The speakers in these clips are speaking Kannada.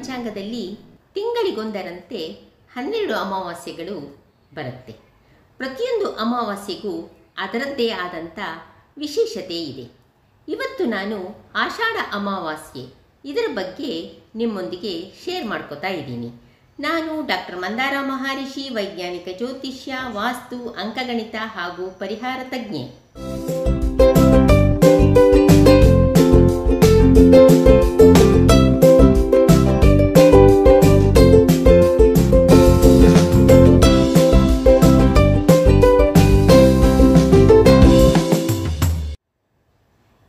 ಪಂಚಾಂಗದಲ್ಲಿ ತಿಂಗಳಿಗೊಂದರಂತೆ 12 ಅಮಾವಾಸ್ಯೆಗಳು ಬರುತ್ತೆ. ಪ್ರತಿಯೊಂದು ಅಮಾವಾಸ್ಯೆಗೂ ಅದರದ್ದೇ ಆದಂಥ ವಿಶೇಷತೆ ಇದೆ. ಇವತ್ತು ನಾನು ಆಷಾಢ ಅಮಾವಾಸ್ಯೆ ಇದರ ಬಗ್ಗೆ ನಿಮ್ಮೊಂದಿಗೆ ಶೇರ್ ಮಾಡ್ಕೋತಾ ಇದ್ದೀನಿ. ನಾನು ಡಾಕ್ಟರ್ ಮಂದಾರ ಮಹರ್ಷಿ, ವೈಜ್ಞಾನಿಕ ಜ್ಯೋತಿಷ್ಯ, ವಾಸ್ತು, ಅಂಕಗಣಿತ ಹಾಗೂ ಪರಿಹಾರ ತಜ್ಞೆ.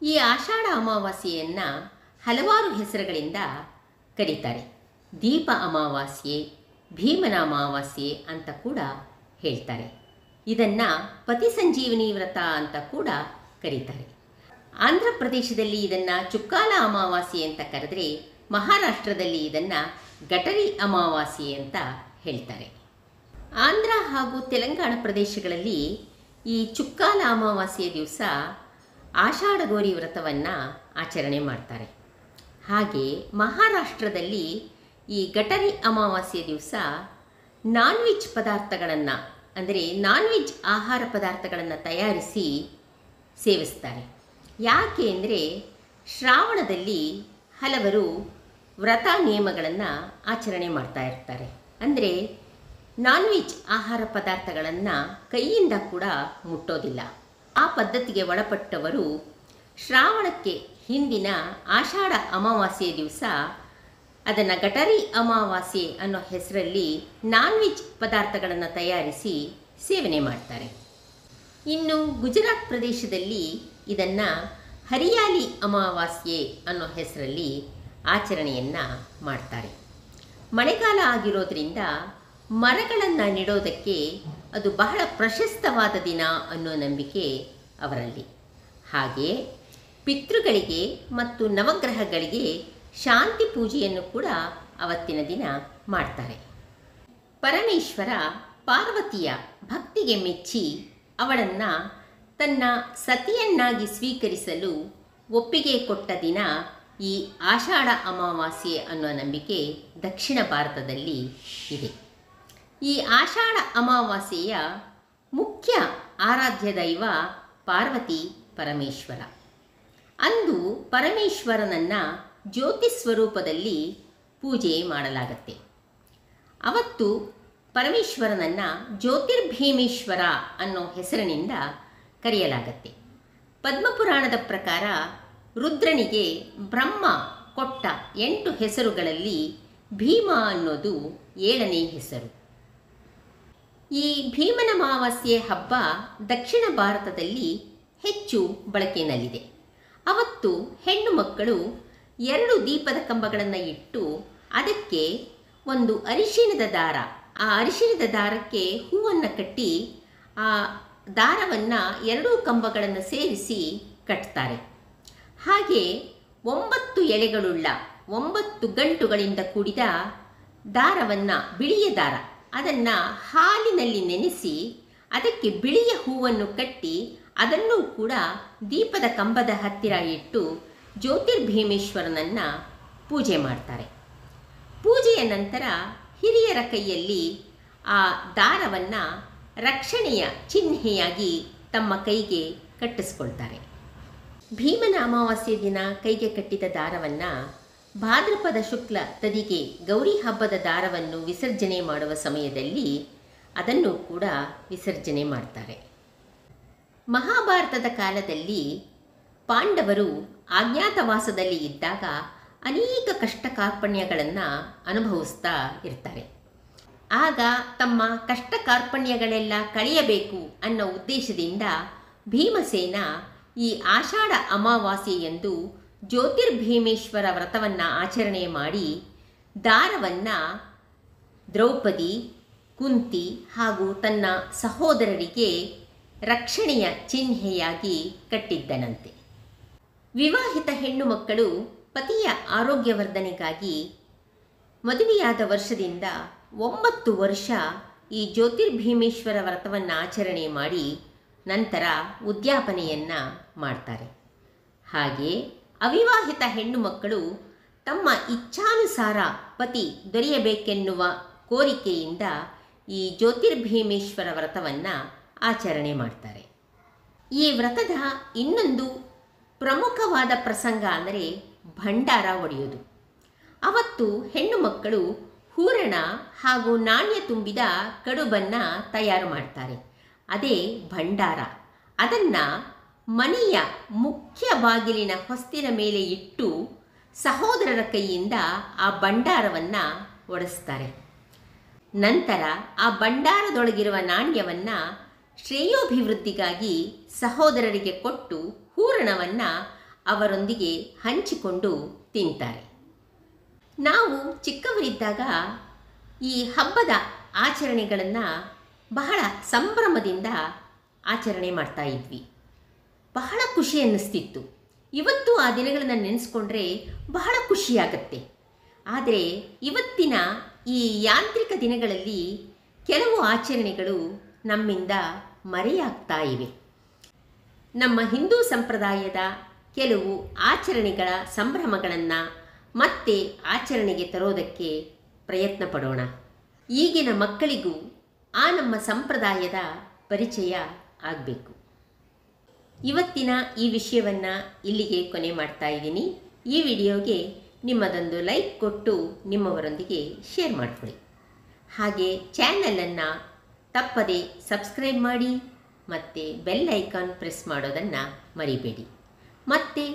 ಈ ಆಷಾಢ ಅಮಾವಾಸ್ಯೆಯನ್ನು ಹಲವಾರು ಹೆಸರುಗಳಿಂದ ಕರೀತಾರೆ. ದೀಪ ಅಮಾವಾಸ್ಯೆ, ಭೀಮನ ಅಮಾವಾಸ್ಯೆ ಅಂತ ಕೂಡ ಹೇಳ್ತಾರೆ. ಇದನ್ನು ಪತಿ ಸಂಜೀವನಿ ವ್ರತ ಅಂತ ಕೂಡ ಕರೀತಾರೆ. ಆಂಧ್ರ ಪ್ರದೇಶದಲ್ಲಿ ಇದನ್ನು ಚುಕ್ಕಾಲ ಅಮಾವಾಸ್ಯೆ ಅಂತ ಕರೆದರೆ, ಮಹಾರಾಷ್ಟ್ರದಲ್ಲಿ ಇದನ್ನು ಗಟರಿ ಅಮಾವಾಸ್ಯೆ ಅಂತ ಹೇಳ್ತಾರೆ. ಆಂಧ್ರ ಹಾಗೂ ತೆಲಂಗಾಣ ಪ್ರದೇಶಗಳಲ್ಲಿ ಈ ಚುಕ್ಕಾಲ ಅಮಾವಾಸ್ಯೆಯ ದಿವಸ ಆಷಾಢ ಗೌರಿ ವ್ರತವನ್ನು ಆಚರಣೆ ಮಾಡ್ತಾರೆ. ಹಾಗೆ ಮಹಾರಾಷ್ಟ್ರದಲ್ಲಿ ಈ ಗಟರಿ ಅಮಾವಾಸ್ಯೆ ದಿವಸ ನಾನ್ ವೆಜ್ ಪದಾರ್ಥಗಳನ್ನು, ಅಂದರೆ ನಾನ್ ವೆಜ್ ಆಹಾರ ಪದಾರ್ಥಗಳನ್ನು ತಯಾರಿಸಿ ಸೇವಿಸ್ತಾರೆ. ಯಾಕೆ ಅಂದರೆ ಶ್ರಾವಣದಲ್ಲಿ ಹಲವರು ವ್ರತ ನಿಯಮಗಳನ್ನು ಆಚರಣೆ ಮಾಡ್ತಾ ಇರ್ತಾರೆ. ಅಂದರೆ ನಾನ್ ವೆಜ್ ಆಹಾರ ಪದಾರ್ಥಗಳನ್ನು ಕೈಯಿಂದ ಕೂಡ ಮುಟ್ಟೋದಿಲ್ಲ. ಆ ಪದ್ಧತಿಗೆ ಒಳಪಟ್ಟವರು ಶ್ರಾವಣಕ್ಕೆ ಹಿಂದಿನ ಆಷಾಢ ಅಮಾವಾಸ್ಯೆಯ ದಿವಸ ಅದನ್ನು ಗಟರಿ ಅಮಾವಾಸ್ಯೆ ಅನ್ನೋ ಹೆಸರಲ್ಲಿ ನಾನ್ ವೆಜ್ ಪದಾರ್ಥಗಳನ್ನು ತಯಾರಿಸಿ ಸೇವನೆ ಮಾಡ್ತಾರೆ. ಇನ್ನು ಗುಜರಾತ್ ಪ್ರದೇಶದಲ್ಲಿ ಇದನ್ನು ಹರಿಯಾಲಿ ಅಮಾವಾಸ್ಯೆ ಅನ್ನೋ ಹೆಸರಲ್ಲಿ ಆಚರಣೆಯನ್ನು ಮಾಡ್ತಾರೆ. ಮಳೆಗಾಲ ಆಗಿರೋದ್ರಿಂದ ಮರಗಳನ್ನು ನೆಡೋದಕ್ಕೆ ಅದು ಬಹಳ ಪ್ರಶಸ್ತವಾದ ದಿನ ಅನ್ನೋ ನಂಬಿಕೆ ಅವರಲ್ಲಿ. ಹಾಗೆ ಪಿತೃಗಳಿಗೆ ಮತ್ತು ನವಗ್ರಹಗಳಿಗೆ ಶಾಂತಿ ಪೂಜೆಯನ್ನು ಕೂಡ ಅವತ್ತಿನ ದಿನ ಮಾಡ್ತಾರೆ. ಪರಮೇಶ್ವರ ಪಾರ್ವತಿಯ ಭಕ್ತಿಗೆ ಮೆಚ್ಚಿ ಅವಳನ್ನು ತನ್ನ ಸತಿಯನ್ನಾಗಿ ಸ್ವೀಕರಿಸಲು ಒಪ್ಪಿಗೆ ಕೊಟ್ಟ ದಿನ ಈ ಆಷಾಢ ಅಮಾವಾಸ್ಯೆ ಅನ್ನೋ ನಂಬಿಕೆ ದಕ್ಷಿಣ ಭಾರತದಲ್ಲಿ ಇದೆ. ಈ ಆಷಾಢ ಅಮಾವಾಸ್ಯೆಯ ಮುಖ್ಯ ಆರಾಧ್ಯ ದೈವ ಪಾರ್ವತಿ ಪರಮೇಶ್ವರ. ಅಂದು ಪರಮೇಶ್ವರನನ್ನು ಜ್ಯೋತಿ ಸ್ವರೂಪದಲ್ಲಿ ಪೂಜೆ ಮಾಡಲಾಗತ್ತೆ. ಅವತ್ತು ಪರಮೇಶ್ವರನನ್ನು ಜ್ಯೋತಿರ್ಭೀಮೇಶ್ವರ ಅನ್ನೋ ಹೆಸರಿನಿಂದ ಕರೆಯಲಾಗತ್ತೆ. ಪದ್ಮಪುರಾಣದ ಪ್ರಕಾರ ರುದ್ರನಿಗೆ ಬ್ರಹ್ಮ ಕೊಟ್ಟ 8 ಹೆಸರುಗಳಲ್ಲಿ ಭೀಮ ಅನ್ನೋದು 7ನೇ ಹೆಸರು. ಈ ಭೀಮನ ಅಮಾವಾಸ್ಯೆ ಹಬ್ಬ ದಕ್ಷಿಣ ಭಾರತದಲ್ಲಿ ಹೆಚ್ಚು ಬಳಕೆಯಲ್ಲಿದೆ. ಅವತ್ತು ಹೆಣ್ಣು ಮಕ್ಕಳು 2 ದೀಪದ ಕಂಬಗಳನ್ನು ಇಟ್ಟು ಅದಕ್ಕೆ ಒಂದು ಅರಿಶಿಣದ ದಾರ, ಆ ಅರಿಶಿಣದ ದಾರಕ್ಕೆ ಹೂವನ್ನು ಕಟ್ಟಿ ಆ ದಾರವನ್ನು 2 ಕಂಬಗಳನ್ನು ಸೇರಿಸಿ ಕಟ್ತಾರೆ. ಹಾಗೆ 9 ಎಳೆಗಳುಳ್ಳ 9 ಗಂಟುಗಳಿಂದ ಕೂಡಿದ ದಾರವನ್ನು, ಬಿಳಿಯ ದಾರ, ಅದನ್ನು ಹಾಲಿನಲ್ಲಿ ನೆನೆಸಿ ಅದಕ್ಕೆ ಬಿಳಿಯ ಹೂವನ್ನು ಕಟ್ಟಿ ಅದನ್ನು ಕೂಡ ದೀಪದ ಕಂಬದ ಹತ್ತಿರ ಇಟ್ಟು ಜ್ಯೋತಿರ್ಭೀಮೇಶ್ವರನನ್ನು ಪೂಜೆ ಮಾಡ್ತಾರೆ. ಪೂಜೆಯ ನಂತರ ಹಿರಿಯರ ಕೈಯಲ್ಲಿ ಆ ದಾರವನ್ನು ರಕ್ಷಣೆಯ ಚಿಹ್ನೆಯಾಗಿ ತಮ್ಮ ಕೈಗೆ ಕಟ್ಟಿಸ್ಕೊಳ್ತಾರೆ. ಭೀಮನ ಅಮಾವಾಸ್ಯೆ ದಿನ ಕೈಗೆ ಕಟ್ಟಿದ ದಾರವನ್ನು ಭಾದ್ರಪದ ಶುಕ್ಲ ತದಿಗೆ ಗೌರಿ ಹಬ್ಬದ ದಾರವನ್ನು ವಿಸರ್ಜನೆ ಮಾಡುವ ಸಮಯದಲ್ಲಿ ಅದನ್ನು ಕೂಡ ವಿಸರ್ಜನೆ ಮಾಡ್ತಾರೆ. ಮಹಾಭಾರತದ ಕಾಲದಲ್ಲಿ ಪಾಂಡವರು ಅಜ್ಞಾತವಾಸದಲ್ಲಿ ಇದ್ದಾಗ ಅನೇಕ ಕಷ್ಟ ಕಾರ್ಪಣ್ಯಗಳನ್ನು ಅನುಭವಿಸ್ತಾ ಇರ್ತಾರೆ. ಆಗ ತಮ್ಮ ಕಷ್ಟ ಕಾರ್ಪಣ್ಯಗಳೆಲ್ಲ ಕಳೆಯಬೇಕು ಅನ್ನೋ ಉದ್ದೇಶದಿಂದ ಭೀಮಸೇನ ಈ ಆಷಾಢ ಅಮಾವಾಸ್ಯೆಯಂದು ಜ್ಯೋತಿರ್ಭೀಮೇಶ್ವರ ವ್ರತವನ್ನು ಆಚರಣೆ ಮಾಡಿ ದಾರವನ್ನು ದ್ರೌಪದಿ, ಕುಂತಿ ಹಾಗೂ ತನ್ನ ಸಹೋದರರಿಗೆ ರಕ್ಷಣೆಯ ಚಿಹ್ನೆಯಾಗಿ ಕಟ್ಟಿದ್ದನಂತೆ. ವಿವಾಹಿತ ಹೆಣ್ಣು ಮಕ್ಕಳು ಪತಿಯ ಆರೋಗ್ಯವರ್ಧನೆಗಾಗಿ ಮದುವೆಯಾದ ವರ್ಷದಿಂದ 9 ವರ್ಷ ಈ ಜ್ಯೋತಿರ್ಭೀಮೇಶ್ವರ ವ್ರತವನ್ನು ಆಚರಣೆ ಮಾಡಿ ನಂತರ ಉದ್ಯಾಪನೆಯನ್ನು ಮಾಡ್ತಾರೆ. ಹಾಗೆ ಅವಿವಾಹಿತ ಹೆಣ್ಣು ಮಕ್ಕಳು ತಮ್ಮ ಇಚ್ಛಾನುಸಾರ ಪತಿ ದೊರೆಯಬೇಕೆನ್ನುವ ಕೋರಿಕೆಯಿಂದ ಈ ಜ್ಯೋತಿರ್ಭೀಮೇಶ್ವರ ವ್ರತವನ್ನು ಆಚರಣೆ ಮಾಡ್ತಾರೆ. ಈ ವ್ರತದ ಇನ್ನೊಂದು ಪ್ರಮುಖವಾದ ಪ್ರಸಂಗ ಅಂದರೆ ಭಂಡಾರ ಒಡೆಯುವುದು. ಅವತ್ತು ಹೆಣ್ಣು ಮಕ್ಕಳು ಹೂರಣ ಹಾಗೂ ನಾಣ್ಯ ತುಂಬಿದ ಕಡುಬನ್ನು ತಯಾರು ಮಾಡ್ತಾರೆ. ಅದೇ ಭಂಡಾರ. ಅದನ್ನು ಮನೆಯ ಮುಖ್ಯ ಬಾಗಿಲಿನ ಹೊಸ್ತಿನ ಮೇಲೆ ಇಟ್ಟು ಸಹೋದರರ ಕೈಯಿಂದ ಆ ಭಂಡಾರವನ್ನು ಒಡೆಸ್ತಾರೆ. ನಂತರ ಆ ಭಂಡಾರದೊಳಗಿರುವ ನಾಣ್ಯವನ್ನು ಶ್ರೇಯೋಭಿವೃದ್ಧಿಗಾಗಿ ಸಹೋದರರಿಗೆ ಕೊಟ್ಟು ಹೂರಣವನ್ನು ಅವರೊಂದಿಗೆ ಹಂಚಿಕೊಂಡು ತಿಂತಾರೆ. ನಾವು ಚಿಕ್ಕವರಿದ್ದಾಗ ಈ ಹಬ್ಬದ ಆಚರಣೆಗಳನ್ನು ಬಹಳ ಸಂಭ್ರಮದಿಂದ ಆಚರಣೆ ಮಾಡ್ತಾ ಇದ್ವಿ. ಬಹಳ ಖುಷಿ ಅನ್ನಿಸ್ತಿತ್ತು. ಇವತ್ತು ಆ ದಿನಗಳನ್ನು ನೆನೆಸ್ಕೊಂಡ್ರೆ ಬಹಳ ಖುಷಿಯಾಗತ್ತೆ. ಆದರೆ ಇವತ್ತಿನ ಈ ಯಾಂತ್ರಿಕ ದಿನಗಳಲ್ಲಿ ಕೆಲವು ಆಚರಣೆಗಳು ನಮ್ಮಿಂದ ಮರೆಯಾಗ್ತಾ ಇವೆ. ನಮ್ಮ ಹಿಂದೂ ಸಂಪ್ರದಾಯದ ಕೆಲವು ಆಚರಣೆಗಳ ಸಂಭ್ರಮಗಳನ್ನು ಮತ್ತೆ ಆಚರಣೆಗೆ ತರೋದಕ್ಕೆ ಪ್ರಯತ್ನ ಪಡೋಣ. ಈಗಿನ ಮಕ್ಕಳಿಗೂ ಆ ನಮ್ಮ ಸಂಪ್ರದಾಯದ ಪರಿಚಯ ಆಗಬೇಕು. ಇವತ್ತಿನ ಈ ವಿಷಯವನ್ನು ಇಲ್ಲಿಗೆ ಕೊನೆ ಮಾಡ್ತಾ ಇದ್ದೀನಿ. ಈ ವಿಡಿಯೋಗೆ ನಿಮ್ಮದೊಂದು ಲೈಕ್ ಕೊಟ್ಟು ನಿಮ್ಮವರೊಂದಿಗೆ ಶೇರ್ ಮಾಡಿಕೊಡಿ. ಹಾಗೆ ಚಾನಲನ್ನು ತಪ್ಪದೆ ಸಬ್ಸ್ಕ್ರೈಬ್ ಮಾಡಿ ಮತ್ತು ಬೆಲ್ ಐಕಾನ್ ಪ್ರೆಸ್ ಮಾಡೋದನ್ನು ಮರಿಬೇಡಿ. ಮತ್ತೆ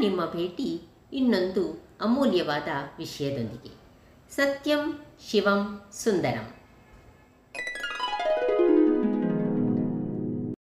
ನಿಮ್ಮ ಭೇಟಿ ಇನ್ನೊಂದು ಅಮೂಲ್ಯವಾದ ವಿಷಯದೊಂದಿಗೆ. ಸತ್ಯಂ ಶಿವಂ ಸುಂದರಂ.